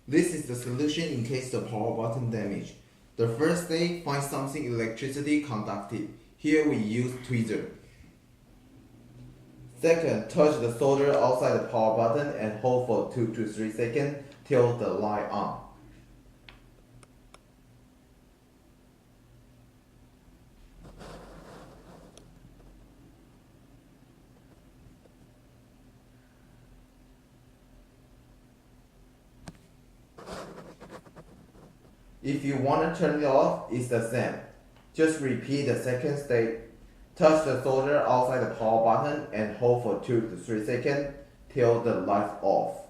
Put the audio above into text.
This is the solution in case the power button damage. The first step, find something electricity conductive. Here we use tweezer. Second, touch the solder outside the power button and hold for 2 to 3 seconds till the light on. If you want to turn it off, it's the same. Just repeat the second step. Touch the solder outside the power button and hold for 2 to 3 seconds till the light off.